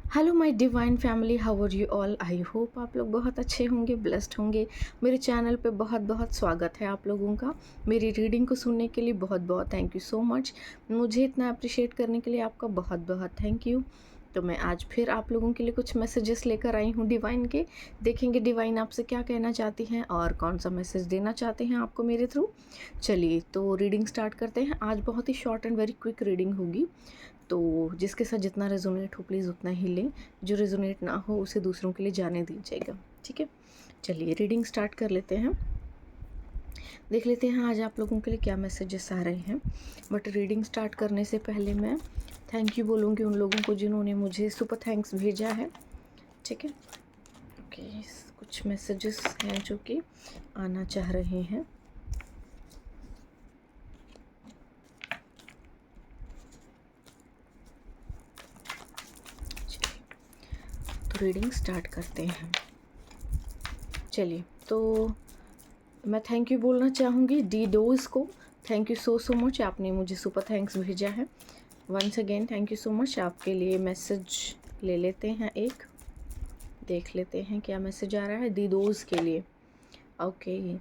Hello my divine family, how are you all. I hope आप लोग बहुत अच्छे होंगे, ब्लेस्ड होंगे। मेरे चैनल पे बहुत बहुत स्वागत है आप लोगों का। मेरी रीडिंग को सुनने के लिए बहुत बहुत थैंक यू सो मच। मुझे इतना अप्रिशिएट करने के लिए आपका बहुत बहुत थैंक यू। तो मैं आज फिर आप लोगों के लिए कुछ मैसेजेस लेकर आई हूँ डिवाइन के। देखेंगे डिवाइन आपसे क्या कहना चाहती हैं और कौन सा मैसेज देना चाहते हैं आपको मेरे थ्रू। चलिए तो रीडिंग स्टार्ट करते हैं। आज बहुत ही short and very quick reading होगी, तो जिसके साथ जितना रेजोनेट हो प्लीज़ उतना ही लें, जो रेजोनेट ना हो उसे दूसरों के लिए जाने दीजिएगा, ठीक है। चलिए रीडिंग स्टार्ट कर लेते हैं। देख लेते हैं आज आप लोगों के लिए क्या मैसेजेस आ रहे हैं। बट रीडिंग स्टार्ट करने से पहले मैं थैंक यू बोलूँगी उन लोगों को जिन्होंने मुझे सुपर थैंक्स भेजा है, ठीक है। ओके, कुछ मैसेजेस हैं जो कि आना चाह रहे हैं। तो रीडिंग स्टार्ट करते हैं। चलिए तो मैं थैंक यू बोलना चाहूँगी डी डोज को। थैंक यू सो मच, आपने मुझे सुपर थैंक्स भेजा है। Once again thank you so much. आपके लिए मैसेज ले लेते हैं, एक देख लेते हैं क्या मैसेज आ रहा है डी डोज के लिए। Okay,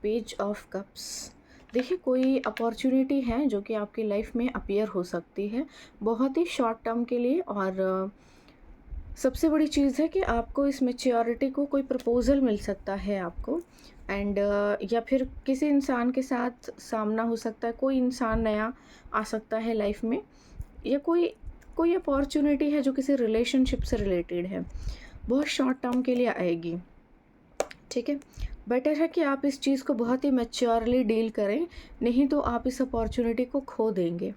page of cups. देखिए कोई अपॉर्चुनिटी है जो कि आपकी लाइफ में अपीयर हो सकती है बहुत ही शॉर्ट टर्म के लिए। और सबसे बड़ी चीज़ है कि आपको इस मैच्योरिटी को कोई प्रपोज़ल मिल सकता है आपको। एंड या फिर किसी इंसान के साथ सामना हो सकता है, कोई इंसान नया आ सकता है लाइफ में, या कोई कोई अपॉर्चुनिटी है जो किसी रिलेशनशिप से रिलेटेड है, बहुत शॉर्ट टर्म के लिए आएगी, ठीक है। बेटर है कि आप इस चीज़ को बहुत ही मैच्योरली डील करें, नहीं तो आप इस अपॉर्चुनिटी को खो देंगे,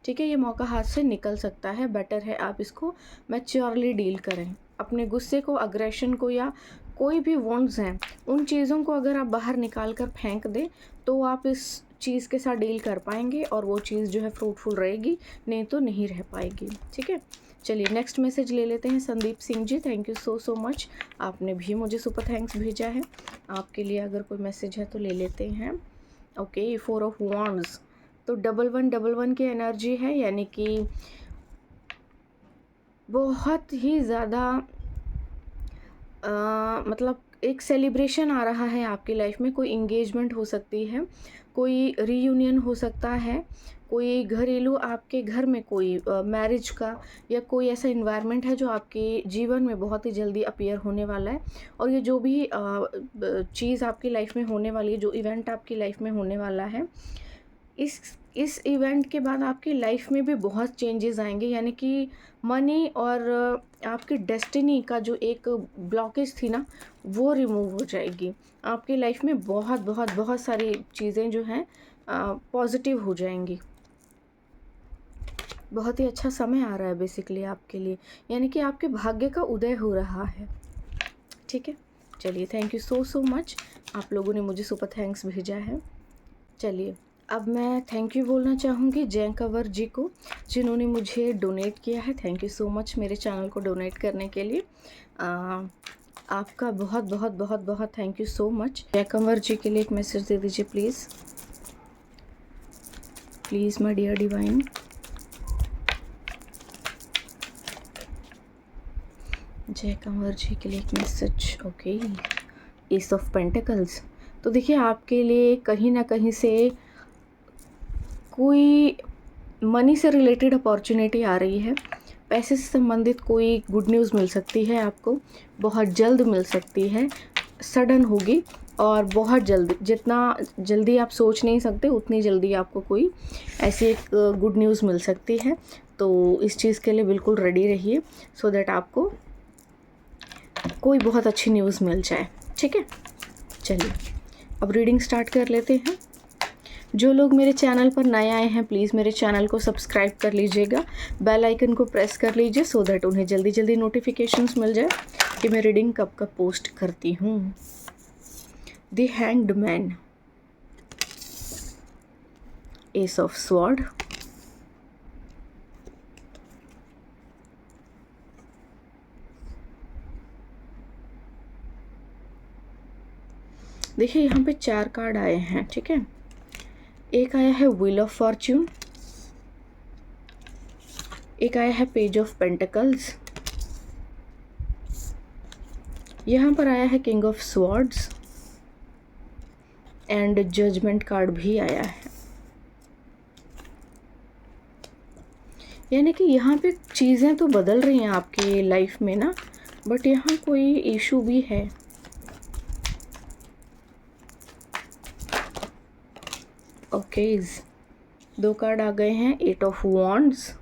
ठीक है। ये मौका हाथ से निकल सकता है, बेटर है आप इसको मैच्योरली डील करें। अपने गुस्से को, अग्रेशन को, या कोई भी वॉन्ड्स हैं उन चीज़ों को अगर आप बाहर निकाल कर फेंक दें तो आप इस चीज़ के साथ डील कर पाएंगे और वो चीज़ जो है फ्रूटफुल रहेगी, नहीं तो नहीं रह पाएगी, ठीक है। चलिए नेक्स्ट मैसेज ले लेते हैं। Sandeep Singh ji, thank you so much, आपने भी मुझे सुपर थैंक्स भेजा है। आपके लिए अगर कोई मैसेज है तो ले लेते हैं। ओके, 4 ऑफ वॉन्ड्स, तो 1111 की एनर्जी है, यानी कि बहुत ही ज़्यादा मतलब एक सेलिब्रेशन आ रहा है आपकी लाइफ में। कोई इंगेजमेंट हो सकती है, कोई रीयूनियन हो सकता है, कोई घरेलू आपके घर में कोई मैरिज का या कोई ऐसा इन्वायरमेंट है जो आपके जीवन में बहुत ही जल्दी अपीयर होने वाला है। और ये जो भी चीज़ आपकी लाइफ में होने वाली है, जो इवेंट आपकी लाइफ में होने वाला है, इस इवेंट के बाद आपकी लाइफ में भी बहुत चेंजेस आएंगे, यानी कि मनी और आपकी डेस्टिनी का जो एक ब्लॉकेज थी ना, वो रिमूव हो जाएगी। आपकी लाइफ में बहुत बहुत बहुत सारी चीज़ें जो हैं पॉजिटिव हो जाएंगी। बहुत ही अच्छा समय आ रहा है बेसिकली आपके लिए, यानी कि आपके भाग्य का उदय हो रहा है, ठीक है। चलिए थैंक यू सो मच, आप लोगों ने मुझे सुपर थैंक्स भेजा है। चलिए अब मैं थैंक यू बोलना चाहूँगी जय कंवर जी को, जिन्होंने मुझे डोनेट किया है। थैंक यू सो मच मेरे चैनल को डोनेट करने के लिए। आपका बहुत बहुत बहुत बहुत थैंक यू सो मच। जय कंवर जी के लिए एक मैसेज दे दीजिए please, please my dear divine. Jai Kanwar ji के लिए एक message. Okay, ace of pentacles. तो देखिए आपके लिए कहीं ना कहीं से कोई मनी से रिलेटेड अपॉर्चुनिटी आ रही है। पैसे से संबंधित कोई गुड न्यूज़ मिल सकती है आपको, बहुत जल्द मिल सकती है, सडन होगी और बहुत जल्दी, जितना जल्दी आप सोच नहीं सकते उतनी जल्दी आपको कोई ऐसी एक गुड न्यूज़ मिल सकती है। तो इस चीज़ के लिए बिल्कुल रेडी रहिए, सो दैट आपको कोई बहुत अच्छी न्यूज़ मिल जाए, ठीक है। चलिए अब रीडिंग स्टार्ट कर लेते हैं। जो लोग मेरे चैनल पर नए आए हैं प्लीज़ मेरे चैनल को सब्सक्राइब कर लीजिएगा, बेल आइकन को प्रेस कर लीजिए, सो दैट उन्हें जल्दी जल्दी नोटिफिकेशंस मिल जाए कि मैं रीडिंग कब कब पोस्ट करती हूँ। The hanged man, S of sword, देखिए यहाँ पे 4 कार्ड आए हैं, ठीक है। एक आया है व्हील ऑफ फॉर्च्यून, एक आया है पेज ऑफ पेंटिकल्स, यहाँ पर आया है king of swords and judgment card भी आया है। यानी कि यहाँ पे चीज़ें तो बदल रही हैं आपकी लाइफ में ना, बट यहाँ कोई इशू भी है। ओके, 2 कार्ड आ गए हैं, 8 of wands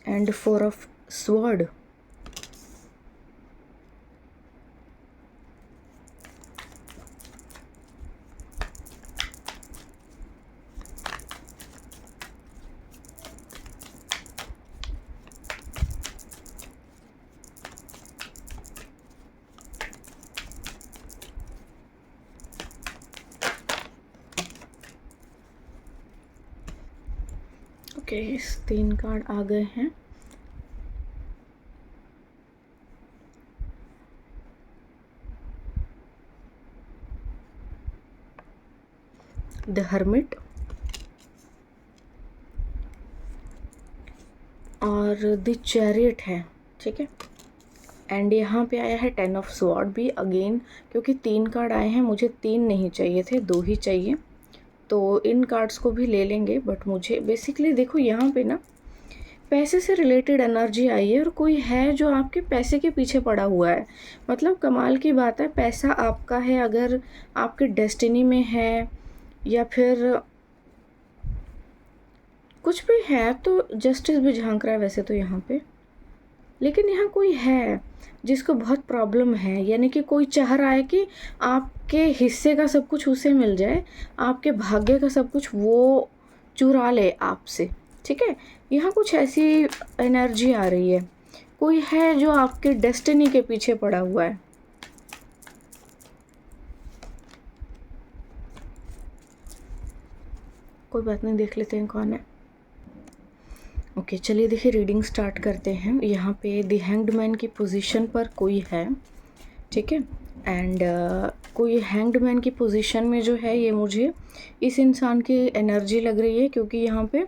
and 4 of sword. Okay, 3 card आ गए हैं। द हर्मिट और द चैरियट है, ठीक है। एंड यहाँ पे आया है 10 ऑफ स्वॉर्ड भी अगेन, क्योंकि 3 कार्ड आए हैं, मुझे 3 नहीं चाहिए थे, 2 ही चाहिए, तो इन कार्ड्स को भी ले लेंगे। बट मुझे बेसिकली देखो यहाँ पे ना पैसे से रिलेटेड एनर्जी आई है और कोई है जो आपके पैसे के पीछे पड़ा हुआ है। मतलब कमाल की बात है, पैसा आपका है, अगर आपके डेस्टिनी में है या फिर कुछ भी है तो जस्टिस भी झांक रहा है वैसे तो यहाँ पे। लेकिन यहाँ कोई है जिसको बहुत प्रॉब्लम है, यानी कि कोई चाह रहा है कि आपके हिस्से का सब कुछ उसे मिल जाए, आपके भाग्य का सब कुछ वो चुरा ले आपसे, ठीक है। यहाँ कुछ ऐसी एनर्जी आ रही है, कोई है जो आपके डेस्टिनी के पीछे पड़ा हुआ है। कोई बात नहीं, देख लेते हैं कौन है। ओके, चलिए देखिए रीडिंग स्टार्ट करते हैं। यहाँ पे द हैंग्ड मैन की पोजीशन पर कोई है, ठीक है। एंड कोई हैंग्ड मैन की पोजीशन में जो है, ये मुझे इस इंसान की एनर्जी लग रही है, क्योंकि यहाँ पे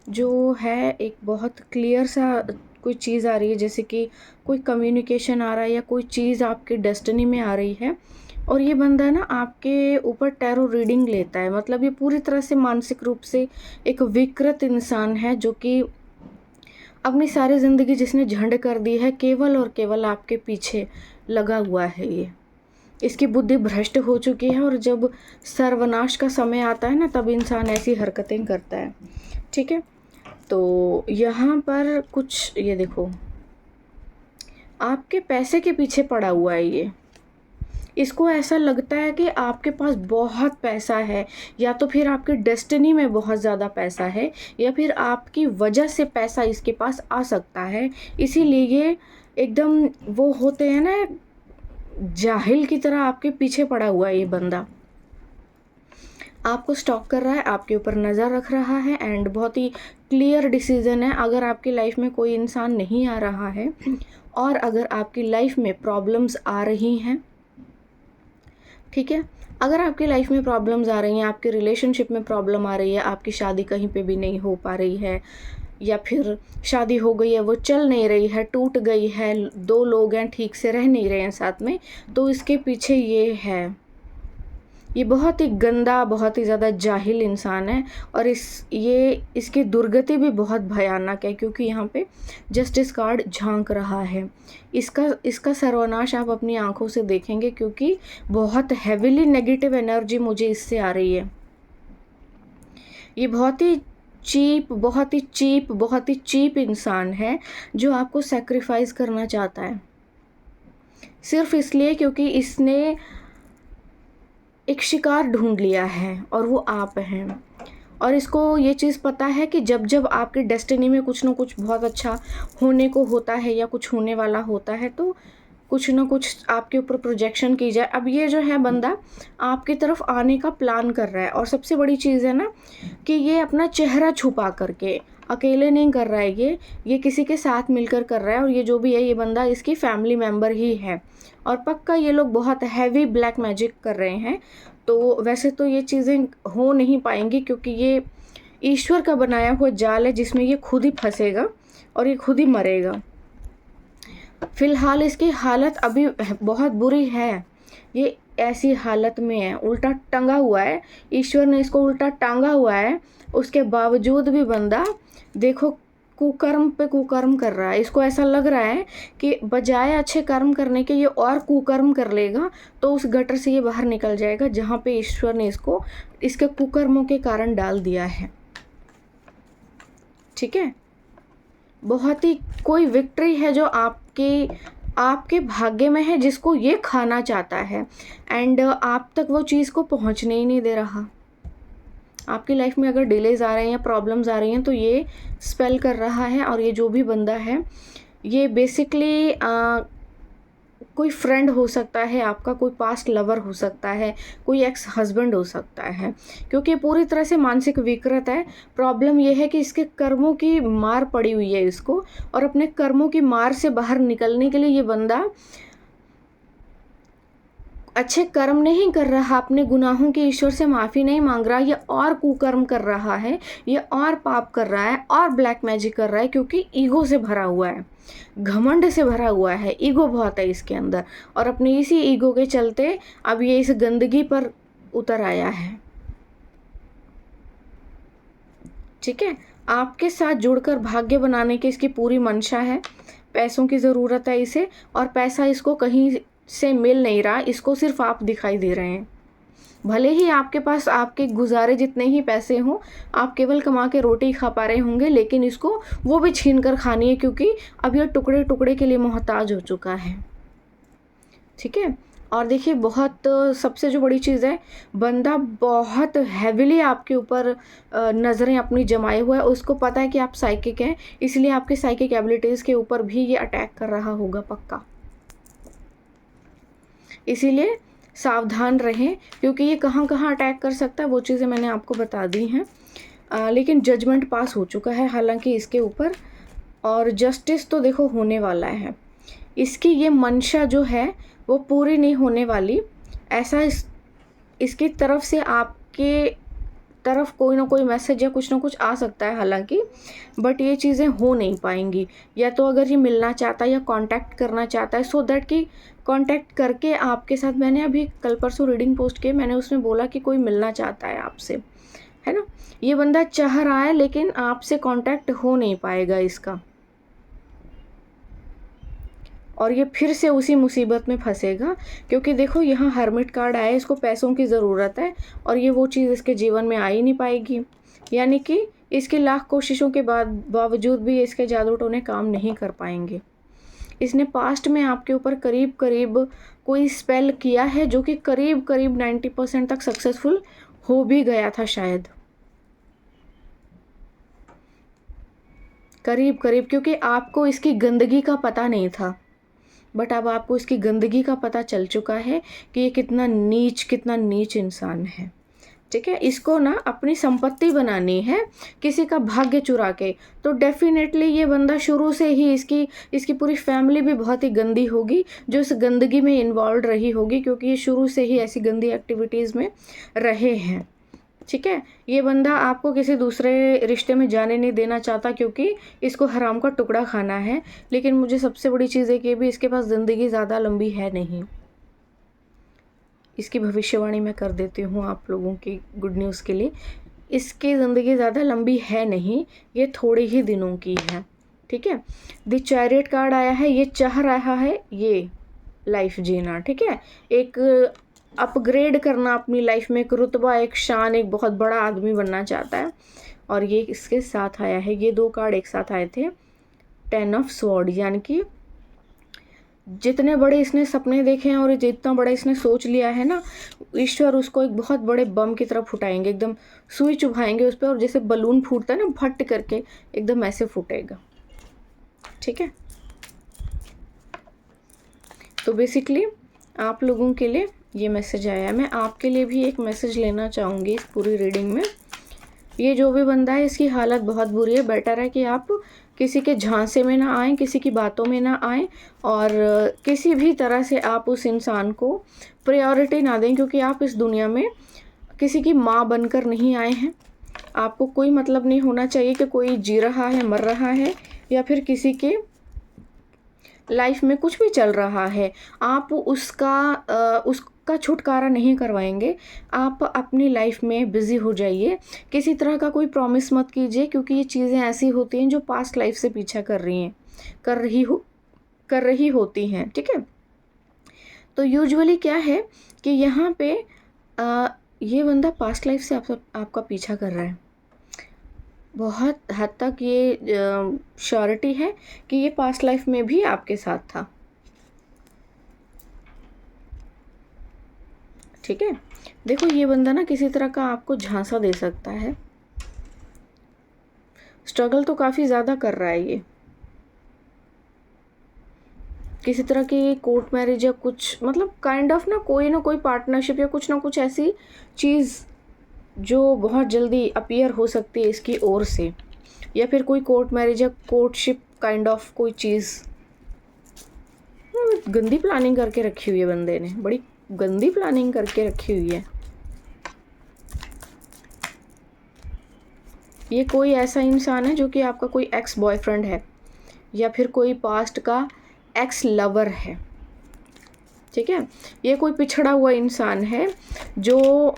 जो है एक बहुत क्लियर सा कोई चीज़ आ रही है, जैसे कि कोई कम्युनिकेशन आ रहा है या कोई चीज़ आपके डेस्टिनी में आ रही है। और ये बंदा ना आपके ऊपर टैरो रीडिंग लेता है, मतलब ये पूरी तरह से मानसिक रूप से एक विकृत इंसान है, जो कि अपनी सारी ज़िंदगी जिसने झंड कर दी है, केवल और केवल आपके पीछे लगा हुआ है। ये इसकी बुद्धि भ्रष्ट हो चुकी है, और जब सर्वनाश का समय आता है ना, तब इंसान ऐसी हरकतें करता है, ठीक है। तो यहाँ पर कुछ ये देखो, आपके पैसे के पीछे पड़ा हुआ है ये। इसको ऐसा लगता है कि आपके पास बहुत पैसा है, या तो फिर आपके डेस्टिनी में बहुत ज़्यादा पैसा है, या फिर आपकी वजह से पैसा इसके पास आ सकता है। इसीलिए ये एकदम वो होते हैं ना, जाहिल की तरह आपके पीछे पड़ा हुआ है ये बंदा। आपको स्टॉक कर रहा है, आपके ऊपर नज़र रख रहा है, एंड बहुत ही क्लियर डिसीजन है। अगर आपकी लाइफ में कोई इंसान नहीं आ रहा है, और अगर आपकी लाइफ में प्रॉब्लम्स आ रही हैं, ठीक है, अगर आपकी लाइफ में प्रॉब्लम्स आ रही हैं, आपके रिलेशनशिप में प्रॉब्लम आ रही है, आपकी शादी कहीं पे भी नहीं हो पा रही है, या फिर शादी हो गई है वो चल नहीं रही है, टूट गई है, 2 लोग हैं ठीक से रह नहीं रहे हैं साथ में, तो इसके पीछे ये है। ये बहुत ही गंदा, बहुत ही ज़्यादा जाहिल इंसान है, और इसकी दुर्गति भी बहुत भयानक है, क्योंकि यहाँ पे जस्टिस कार्ड झांक रहा है। इसका सर्वनाश आप अपनी आंखों से देखेंगे, क्योंकि बहुत हैविली नेगेटिव एनर्जी मुझे इससे आ रही है। ये बहुत ही चीप इंसान है, जो आपको सैक्रिफाइस करना चाहता है, सिर्फ इसलिए क्योंकि इसने एक शिकार ढूंढ लिया है, और वो आप हैं। और इसको ये चीज़ पता है कि जब जब आपकी डेस्टिनी में कुछ ना कुछ बहुत अच्छा होने को होता है, या कुछ होने वाला होता है, तो कुछ ना कुछ आपके ऊपर प्रोजेक्शन की जाए। अब ये जो है बंदा आपकी तरफ आने का प्लान कर रहा है, और सबसे बड़ी चीज़ है ना कि ये अपना चेहरा छुपा करके अकेले नहीं कर रहा है, ये किसी के साथ मिलकर कर रहा है, और ये जो भी है ये बंदा इसकी फैमिली मेम्बर ही है, और पक्का ये लोग बहुत हैवी ब्लैक मैजिक कर रहे हैं। तो वैसे तो ये चीज़ें हो नहीं पाएंगी, क्योंकि ये ईश्वर का बनाया हुआ जाल है जिसमें ये खुद ही फंसेगा और ये खुद ही मरेगा। फिलहाल इसकी हालत अभी बहुत बुरी है, ये ऐसी हालत में है, उल्टा टंगा हुआ है, ईश्वर ने इसको उल्टा टांगा हुआ है, उसके बावजूद भी बंदा देखो कुकर्म पे कुकर्म कर रहा है। इसको ऐसा लग रहा है कि बजाय अच्छे कर्म करने के ये और कुकर्म कर लेगा, तो उस गटर से ये बाहर निकल जाएगा जहाँ पे ईश्वर ने इसको इसके कुकर्मों के कारण डाल दिया है। ठीक है, बहुत ही कोई विक्ट्री है जो आपके भाग्य में है, जिसको ये खाना चाहता है, एंड आप तक वो चीज़ को पहुंचने ही नहीं दे रहा। आपकी लाइफ में अगर डिलेज आ रहे हैं या प्रॉब्लम्स आ रही हैं तो ये स्पेल कर रहा है। और ये जो भी बंदा है ये बेसिकली कोई फ्रेंड हो सकता है आपका, कोई पास्ट लवर हो सकता है, कोई एक्स हस्बैंड हो सकता है, क्योंकि पूरी तरह से मानसिक विकृत है। प्रॉब्लम ये है कि इसके कर्मों की मार पड़ी हुई है इसको, और अपने कर्मों की मार से बाहर निकलने के लिए ये बंदा अच्छे कर्म नहीं कर रहा, अपने गुनाहों की ईश्वर से माफ़ी नहीं मांग रहा, ये और कुकर्म कर रहा है, ये और पाप कर रहा है, और ब्लैक मैजिक कर रहा है, क्योंकि ईगो से भरा हुआ है, घमंड से भरा हुआ है, ईगो बहुत है इसके अंदर, और अपने इसी ईगो के चलते अब ये इस गंदगी पर उतर आया है। ठीक है, आपके साथ जुड़कर भाग्य बनाने की इसकी पूरी मंशा है। पैसों की ज़रूरत है इसे, और पैसा इसको कहीं से मिल नहीं रहा, इसको सिर्फ आप दिखाई दे रहे हैं। भले ही आपके पास आपके गुजारे जितने ही पैसे हों, आप केवल कमा के रोटी खा पा रहे होंगे, लेकिन इसको वो भी छीन कर खानी है, क्योंकि अब ये टुकड़े टुकड़े के लिए मोहताज हो चुका है। ठीक है, और देखिए बहुत सबसे जो बड़ी चीज़ है, बंदा बहुत हैविली आपके ऊपर नज़रें अपनी जमाए हुआ है। उसको पता है कि आप साइकिक हैं, इसलिए आपके साइकिक एबिलिटीज़ के ऊपर भी ये अटैक कर रहा होगा पक्का। इसीलिए सावधान रहें, क्योंकि ये कहाँ कहाँ अटैक कर सकता है वो चीज़ें मैंने आपको बता दी हैं। लेकिन जजमेंट पास हो चुका है हालांकि इसके ऊपर, और जस्टिस तो देखो होने वाला है। इसकी ये मंशा जो है वो पूरी नहीं होने वाली, ऐसा इसकी तरफ से आपके तरफ कोई ना कोई मैसेज या कुछ ना कुछ आ सकता है हालांकि, बट ये चीज़ें हो नहीं पाएंगी। या तो अगर ये मिलना चाहता है या कांटेक्ट करना चाहता है, सो दैट कि कांटेक्ट करके आपके साथ, मैंने अभी कल परसों रीडिंग पोस्ट की, मैंने उसमें बोला कि कोई मिलना चाहता है आपसे, है ना। ये बंदा चाह रहा है लेकिन आपसे कांटेक्ट हो नहीं पाएगा इसका, और ये फिर से उसी मुसीबत में फंसेगा। क्योंकि देखो यहाँ हर्मिट कार्ड आया है, इसको पैसों की ज़रूरत है, और ये वो चीज़ इसके जीवन में आ ही नहीं पाएगी, यानी कि इसकी लाख कोशिशों के बावजूद भी इसके जादू टोने काम नहीं कर पाएंगे। इसने पास्ट में आपके ऊपर करीब करीब कोई स्पेल किया है, जो कि करीब करीब 90% तक सक्सेसफुल हो भी गया था शायद, करीब करीब, क्योंकि आपको इसकी गंदगी का पता नहीं था, बट अब आपको इसकी गंदगी का पता चल चुका है कि ये कितना नीच इंसान है। ठीक है, इसको ना अपनी संपत्ति बनानी है किसी का भाग्य चुरा के, तो डेफिनेटली ये बंदा शुरू से ही इसकी पूरी फैमिली भी बहुत ही गंदी होगी, जो इस गंदगी में इन्वॉल्व रही होगी, क्योंकि ये शुरू से ही ऐसी गंदी एक्टिविटीज़ में रहे हैं। ठीक है, ये बंदा आपको किसी दूसरे रिश्ते में जाने नहीं देना चाहता, क्योंकि इसको हराम का टुकड़ा खाना है। लेकिन मुझे सबसे बड़ी चीज़ है कि भी इसके पास ज़िंदगी ज़्यादा लंबी है नहीं। इसकी भविष्यवाणी मैं कर देती हूँ आप लोगों की गुड न्यूज़ के लिए, इसकी ज़िंदगी ज़्यादा लंबी है नहीं, ये थोड़े ही दिनों की है। ठीक है, द चैरियट कार्ड आया है, ये चाह रहा है ये लाइफ जीना। ठीक है, एक अपग्रेड करना अपनी लाइफ में, एक रुतबा, एक शान, एक बहुत बड़ा आदमी बनना चाहता है, और ये इसके साथ आया है। ये दो कार्ड एक साथ आए थे, 10 ऑफ स्वॉर्ड, यानी कि जितने बड़े इसने सपने देखे हैं और जितना बड़ा इसने सोच लिया है ना, ईश्वर उसको एक बहुत बड़े बम की तरफ फुटाएंगे, एकदम सुई चुभाएंगे उस पर, और जैसे बलून फूटता है ना फट करके, एकदम ऐसे फूटेगा। ठीक है, तो बेसिकली आप लोगों के लिए ये मैसेज आया है। मैं आपके लिए भी एक मैसेज लेना चाहूँगी इस पूरी रीडिंग में। ये जो भी बंदा है इसकी हालत बहुत बुरी है। बेटर है कि आप किसी के झांसे में ना आएँ, किसी की बातों में ना आएँ और किसी भी तरह से आप उस इंसान को प्रायोरिटी ना दें, क्योंकि आप इस दुनिया में किसी की माँ बनकर नहीं आए हैं। आपको कोई मतलब नहीं होना चाहिए कि कोई जी रहा है, मर रहा है या फिर किसी के लाइफ में कुछ भी चल रहा है, आप उसका छुटकारा नहीं करवाएँगे। आप अपनी लाइफ में बिज़ी हो जाइए। किसी तरह का कोई प्रॉमिस मत कीजिए, क्योंकि ये चीज़ें ऐसी होती हैं जो पास्ट लाइफ से पीछा कर रही होती हैं, ठीक है? तो यूजुअली क्या है कि यहाँ पे ये बंदा पास्ट लाइफ से आपका पीछा कर रहा है। बहुत हद तक ये श्योरिटी है कि ये पास्ट लाइफ में भी आपके साथ था, ठीक है? देखो ये बंदा ना किसी तरह का आपको झांसा दे सकता है। स्ट्रगल तो काफ़ी ज़्यादा कर रहा है ये, किसी तरह की कोर्ट मैरिज या कुछ, मतलब काइंड ऑफ ना कोई पार्टनरशिप या कुछ ना कुछ ऐसी चीज़ जो बहुत जल्दी अपीयर हो सकती है इसकी ओर से, या फिर कोई कोर्ट मैरिज या कोर्टशिप काइंड ऑफ कोई चीज़। गंदी प्लानिंग करके रखी हुई है बंदे ने, बड़ी गंदी प्लानिंग करके रखी हुई है। ये कोई ऐसा इंसान है जो कि आपका कोई एक्स बॉयफ्रेंड है या फिर कोई पास्ट का एक्स लवर है, ठीक है? ये कोई पिछड़ा हुआ इंसान है जो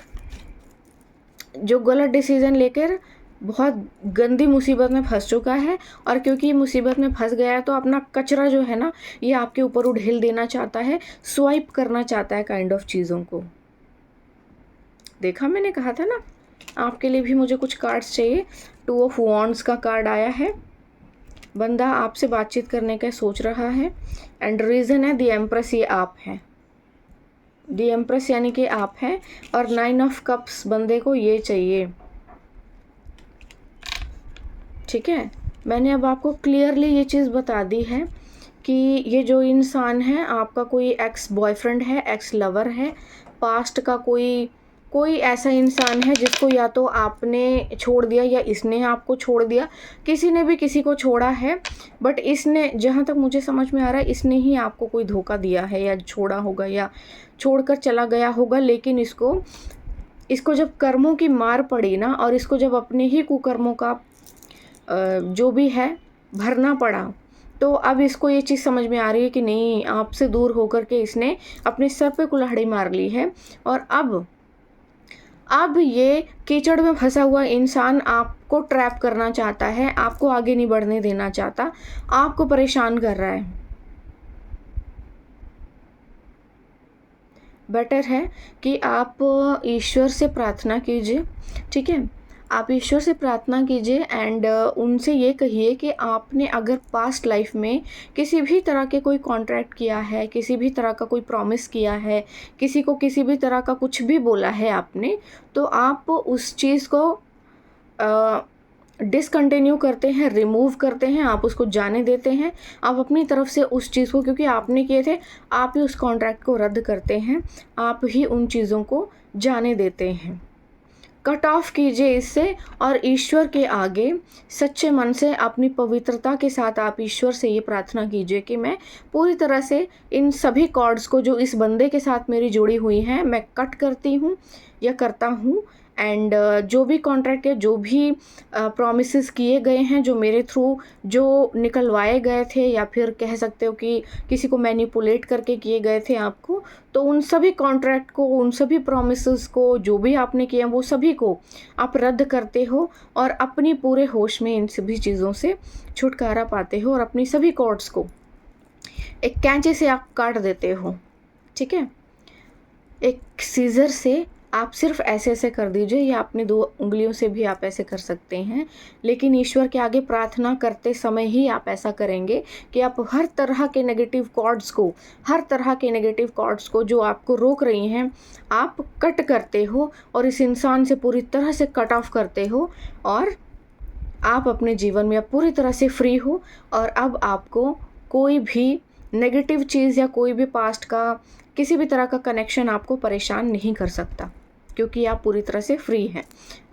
गलत डिसीज़न लेकर बहुत गंदी मुसीबत में फंस चुका है, और क्योंकि ये मुसीबत में फंस गया है तो अपना कचरा जो है ना ये आपके ऊपर उड़ेल देना चाहता है, स्वाइप करना चाहता है काइंड ऑफ चीज़ों को। देखा, मैंने कहा था ना आपके लिए भी मुझे कुछ कार्ड्स चाहिए। 2 ऑफ वॉन्ड्स का कार्ड आया है। बंदा आपसे बातचीत करने का सोच रहा है एंड रीज़न है द एम्प्रेस, ये आप हैं। द एम्प्रेस यानी कि आप हैं, और 9 ऑफ कप्स बंदे को ये चाहिए, ठीक है? मैंने अब आपको क्लियरली ये चीज़ बता दी है कि ये जो इंसान है आपका कोई एक्स बॉयफ्रेंड है, एक्स लवर है, पास्ट का कोई ऐसा इंसान है जिसको या तो आपने छोड़ दिया या इसने आपको छोड़ दिया। किसी ने भी किसी को छोड़ा है, बट इसने, जहाँ तक मुझे समझ में आ रहा है, इसने ही आपको कोई धोखा दिया है या छोड़ा होगा या छोड़कर चला गया होगा। लेकिन इसको जब कर्मों की मार पड़ी ना, और इसको जब अपने ही कुकर्मों का जो भी है भरना पड़ा, तो अब इसको ये चीज़ समझ में आ रही है कि नहीं, आपसे दूर होकर के इसने अपने सर पे कुल्हाड़ी मार ली है। और अब ये कीचड़ में फंसा हुआ इंसान आपको ट्रैप करना चाहता है, आपको आगे नहीं बढ़ने देना चाहता, आपको परेशान कर रहा है। बेटर है कि आप ईश्वर से प्रार्थना कीजिए, ठीक है? आप ईश्वर से प्रार्थना कीजिए एंड उनसे ये कहिए कि आपने अगर पास्ट लाइफ में किसी भी तरह के कोई कॉन्ट्रैक्ट किया है, किसी भी तरह का कोई प्रॉमिस किया है, किसी को किसी भी तरह का कुछ भी बोला है आपने, तो आप उस चीज़ को डिसकंटिन्यू करते हैं, रिमूव करते हैं, आप उसको जाने देते हैं। आप अपनी तरफ से उस चीज़ को, क्योंकि आपने किए थे, आप ही उस कॉन्ट्रैक्ट को रद्द करते हैं, आप ही उन चीज़ों को जाने देते हैं। कट ऑफ कीजिए इससे, और ईश्वर के आगे सच्चे मन से अपनी पवित्रता के साथ आप ईश्वर से ये प्रार्थना कीजिए कि मैं पूरी तरह से इन सभी कॉर्ड्स को जो इस बंदे के साथ मेरी जुड़ी हुई हैं मैं कट करती हूँ या करता हूँ। एंड जो भी कॉन्ट्रैक्ट है, जो भी प्रॉमिसेस किए गए हैं, जो मेरे थ्रू जो निकलवाए गए थे, या फिर कह सकते हो कि किसी को मैनिपुलेट करके किए गए थे आपको, तो उन सभी कॉन्ट्रैक्ट को, उन सभी प्रॉमिसेस को, जो भी आपने किए हैं, वो सभी को आप रद्द करते हो और अपनी पूरे होश में इन सभी चीज़ों से छुटकारा पाते हो, और अपनी सभी कॉर्ड्स को एक कैंची से आप काट देते हो, ठीक है? एक सीजर से आप सिर्फ ऐसे ऐसे कर दीजिए, या अपनी 2 उंगलियों से भी आप ऐसे कर सकते हैं, लेकिन ईश्वर के आगे प्रार्थना करते समय ही आप ऐसा करेंगे कि आप हर तरह के नेगेटिव कॉर्ड्स को जो आपको रोक रही हैं, आप कट करते हो और इस इंसान से पूरी तरह से कट ऑफ करते हो, और आप अपने जीवन में अब पूरी तरह से फ्री हो, और अब आपको कोई भी नेगेटिव चीज़ या कोई भी पास्ट का किसी भी तरह का कनेक्शन आपको परेशान नहीं कर सकता, क्योंकि आप पूरी तरह से फ्री हैं।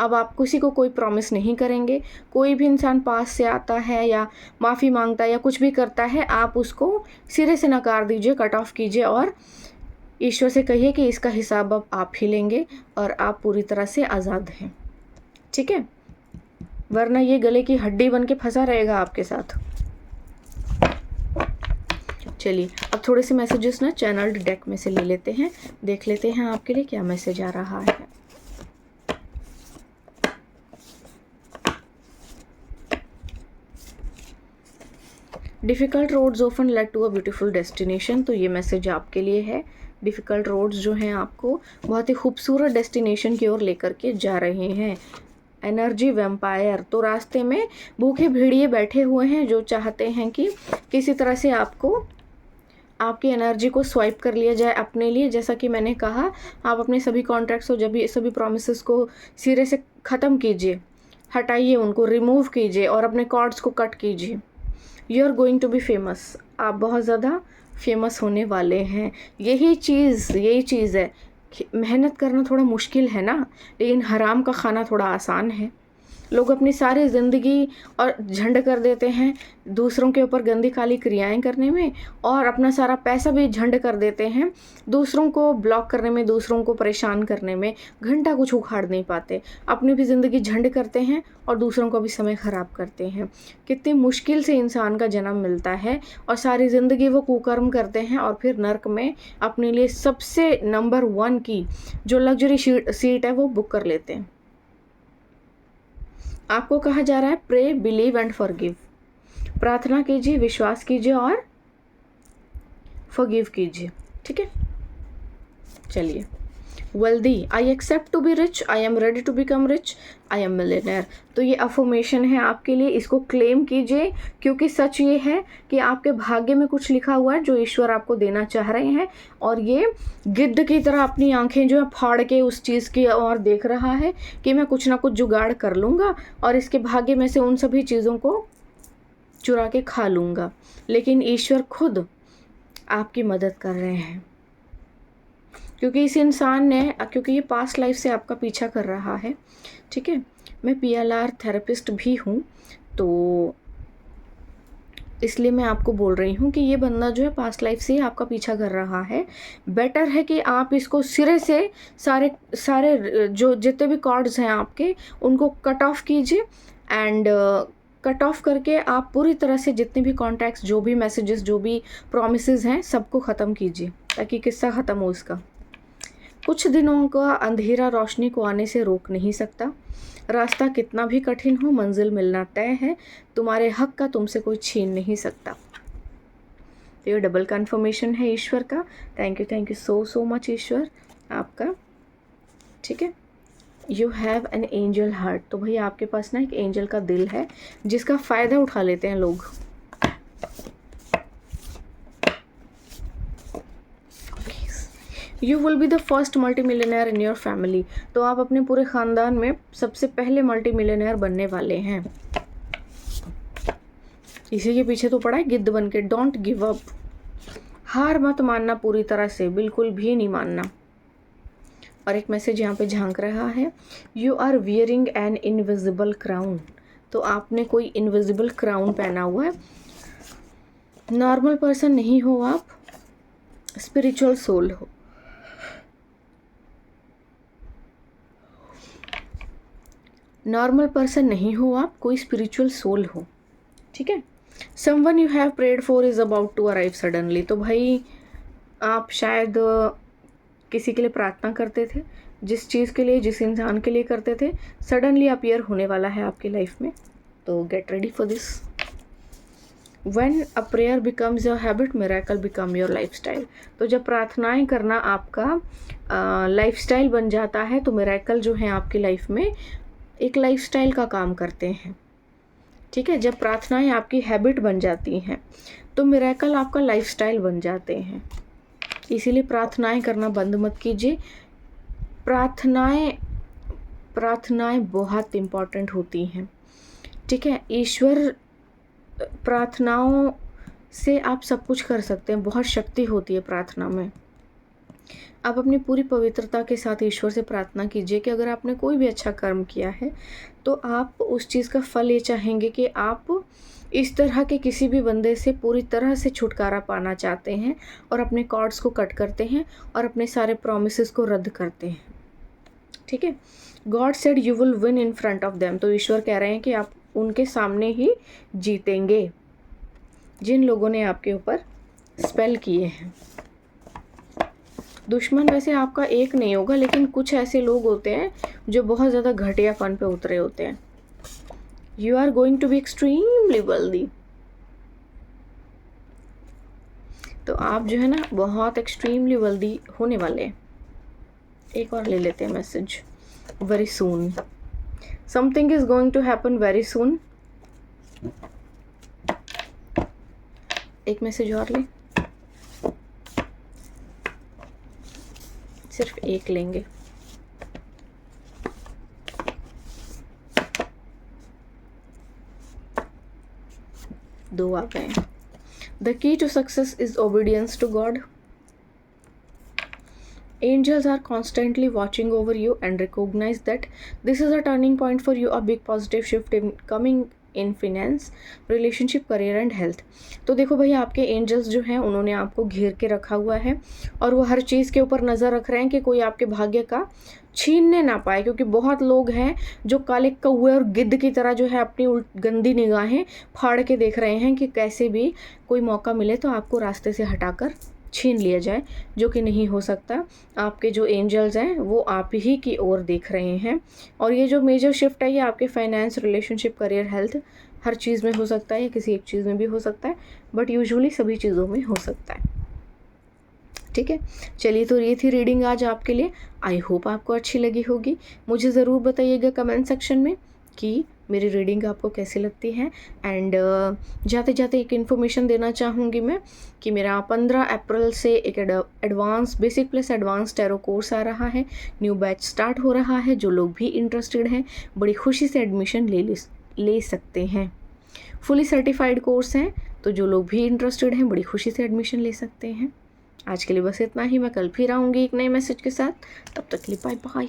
अब आप किसी को कोई प्रॉमिस नहीं करेंगे। कोई भी इंसान पास से आता है या माफ़ी मांगता है या कुछ भी करता है, आप उसको सिरे से नकार दीजिए, कट ऑफ कीजिए और ईश्वर से कहिए कि इसका हिसाब अब आप ही लेंगे और आप पूरी तरह से आज़ाद हैं। ठीक है, वरना ये गले की हड्डी बन के फंसा रहेगा आपके साथ। चलिए अब थोड़े से मैसेजेस ना चैनल्ड डेक में से ले लेते हैं, देख लेते हैं आपके लिए क्या मैसेज आ रहा है। Difficult roads often lead to a beautiful destination. तो ये मैसेज आपके लिए है। डिफ़िकल्ट रोड्स जो हैं आपको बहुत ही खूबसूरत डेस्टिनेशन की ओर लेकर के जा रहे हैं। एनर्जी वैम्पायर, तो रास्ते में भूखे भेड़िए बैठे हुए हैं जो चाहते हैं कि किसी तरह से आपकी एनर्जी को स्वाइप कर लिया जाए अपने लिए। जैसा कि मैंने कहा, आप अपने सभी कॉन्ट्रैक्ट्स और सभी प्रोमिसेस को सिरे से ख़त्म कीजिए, हटाइए, उनको रिमूव कीजिए और अपने कॉर्ड्स को कट कीजिए। You are going to be famous, आप बहुत ज़्यादा फेमस होने वाले हैं। यही चीज़ है। मेहनत करना थोड़ा मुश्किल है ना, लेकिन हराम का खाना थोड़ा आसान है। लोग अपनी सारी ज़िंदगी और झंड कर देते हैं दूसरों के ऊपर गंदी काली क्रियाएं करने में, और अपना सारा पैसा भी झंड कर देते हैं दूसरों को ब्लॉक करने में, दूसरों को परेशान करने में। घंटा कुछ उखाड़ नहीं पाते, अपनी भी ज़िंदगी झंड करते हैं और दूसरों का भी समय ख़राब करते हैं। कितनी मुश्किल से इंसान का जन्म मिलता है और सारी ज़िंदगी वो कुकर्म करते हैं और फिर नर्क में अपने लिए सबसे नंबर 1 की जो लग्जरी सीट है वो बुक कर लेते हैं। आपको कहा जा रहा है प्रे, बिलीव एंड फॉरगिव। प्रार्थना कीजिए, विश्वास कीजिए और फॉरगिव कीजिए। ठीक है, चलिए। Wealthy, I accept to be rich, I am ready to become rich, I am millionaire. तो ये अफर्मेशन है आपके लिए, इसको क्लेम कीजिए, क्योंकि सच ये है कि आपके भाग्य में कुछ लिखा हुआ है जो ईश्वर आपको देना चाह रहे हैं। और ये गिद्ध की तरह अपनी आंखें जो है फाड़ के उस चीज़ की ओर देख रहा है कि मैं कुछ ना कुछ जुगाड़ कर लूँगा और इसके भाग्य में से उन सभी चीज़ों को चुरा के खा लूँगा। लेकिन ईश्वर खुद आपकी मदद कर रहे हैं, क्योंकि इस इंसान ने, क्योंकि ये पास्ट लाइफ से आपका पीछा कर रहा है। ठीक है, मैं PLR थेरेपिस्ट भी हूँ, तो इसलिए मैं आपको बोल रही हूँ कि ये बंदा जो है पास्ट लाइफ से आपका पीछा कर रहा है। बेटर है कि आप इसको सिरे से सारे जो जितने भी कॉर्ड्स हैं आपके, उनको कट ऑफ कीजिए एंड कट ऑफ करके आप पूरी तरह से जितने भी कॉन्टैक्ट्स, जो भी मैसेजेस, जो भी प्रॉमिसेस हैं, सबको ख़त्म कीजिए ताकि किस्सा ख़त्म हो इसका। कुछ दिनों का अंधेरा रोशनी को आने से रोक नहीं सकता। रास्ता कितना भी कठिन हो, मंजिल मिलना तय है। तुम्हारे हक का तुमसे कोई छीन नहीं सकता। तो ये डबल कन्फर्मेशन है ईश्वर का। थैंक यू सो मच ईश्वर आपका। ठीक है, you have an angel heart. तो भाई आपके पास ना एक एंजल का दिल है जिसका फ़ायदा उठा लेते हैं लोग। You will be the first multi millionaire in your family. तो आप अपने पूरे ख़ानदान में सबसे पहले मल्टी मिलियनेयर बनने वाले हैं। इसी के पीछे तो पड़ा है गिद्ध बन के। डोंट गिव अप, हार मत मानना पूरी तरह से, बिल्कुल भी नहीं मानना। और एक मैसेज यहाँ पे झांक रहा है, you are wearing an invisible crown. तो आपने कोई इनविजिबल क्राउन पहना हुआ है। नॉर्मल पर्सन नहीं हो आप, स्पिरिचुअल सोल हो। नॉर्मल पर्सन नहीं हो आप, कोई स्पिरिचुअल सोल हो। ठीक है, someone you have prayed for is about to arrive suddenly. तो भाई आप शायद किसी के लिए प्रार्थना करते थे, जिस चीज़ के लिए, जिस इंसान के लिए करते थे, सडनली अपीयर होने वाला है आपकी लाइफ में। तो get ready for this. When a prayer becomes your habit, miracle become your lifestyle. तो जब प्रार्थनाएं करना आपका लाइफस्टाइल बन जाता है, तो मिरेकल जो है आपकी लाइफ में एक लाइफस्टाइल का काम करते हैं। ठीक है, जब प्रार्थनाएं आपकी हैबिट बन जाती हैं तो मिरेकल आपका लाइफस्टाइल बन जाते हैं। इसीलिए प्रार्थनाएं करना बंद मत कीजिए। प्रार्थनाएं बहुत इम्पॉर्टेंट होती हैं। ठीक है, ईश्वर प्रार्थनाओं से आप सब कुछ कर सकते हैं, बहुत शक्ति होती है प्रार्थना में। आप अपनी पूरी पवित्रता के साथ ईश्वर से प्रार्थना कीजिए कि अगर आपने कोई भी अच्छा कर्म किया है तो आप उस चीज़ का फल ये चाहेंगे कि आप इस तरह के किसी भी बंदे से पूरी तरह से छुटकारा पाना चाहते हैं और अपने कॉर्ड्स को कट करते हैं और अपने सारे प्रॉमिसेस को रद्द करते हैं। ठीक है, God said you will win in front of them, तो ईश्वर कह रहे हैं कि आप उनके सामने ही जीतेंगे जिन लोगों ने आपके ऊपर स्पेल किए हैं। दुश्मन वैसे आपका एक नहीं होगा, लेकिन कुछ ऐसे लोग होते हैं जो बहुत ज़्यादा घटियापन पे उतरे होते हैं। You are going to be extremely wealthy, तो आप जो है ना बहुत एक्सट्रीमली वेल्दी होने वाले हैं। एक और ले लेते हैं message. Very soon, something is going to happen very soon. एक मैसेज और ले, सिर्फ एक लेंगे। दो आ गए। The key to success is obedience to God. Angels are constantly watching over you and recognize that this is a turning point for you, a big positive shift in coming in finance, relationship, career and health। तो देखो भैया, आपके angels जो हैं उन्होंने आपको घेर के रखा हुआ है और वो हर चीज़ के ऊपर नज़र रख रहे हैं कि कोई आपके भाग्य का छीनने ना पाए, क्योंकि बहुत लोग हैं जो काले कौवे और गिद्ध की तरह जो है अपनी गंदी निगाहें फाड़ के देख रहे हैं कि कैसे भी कोई मौका मिले तो आपको रास्ते से हटाकर छीन लिया जाए, जो कि नहीं हो सकता। आपके जो एंजल्स हैं वो आप ही की ओर देख रहे हैं और ये जो मेजर शिफ्ट है ये आपके फाइनेंस, रिलेशनशिप, करियर, हेल्थ, हर चीज़ में हो सकता है या किसी एक चीज़ में भी हो सकता है, बट यूजुअली सभी चीज़ों में हो सकता है। ठीक है, चलिए, तो ये थी रीडिंग आज आपके लिए। आई होप आपको अच्छी लगी होगी। मुझे ज़रूर बताइएगा कमेंट सेक्शन में कि मेरी रीडिंग आपको कैसी लगती है। एंड जाते जाते एक इन्फॉर्मेशन देना चाहूँगी मैं कि मेरा 15 अप्रैल से एक advance, basic plus advance tarot course आ रहा है। न्यू बैच स्टार्ट हो रहा है। जो लोग भी इंटरेस्टेड हैं बड़ी खुशी से एडमिशन ले सकते हैं। फुली सर्टिफाइड कोर्स हैं, तो जो लोग भी इंटरेस्टेड हैं बड़ी खुशी से एडमिशन ले सकते हैं। आज के लिए बस इतना ही। मैं कल फिर आऊँगी एक नए मैसेज के साथ। तब तक के लिए बाय बाय।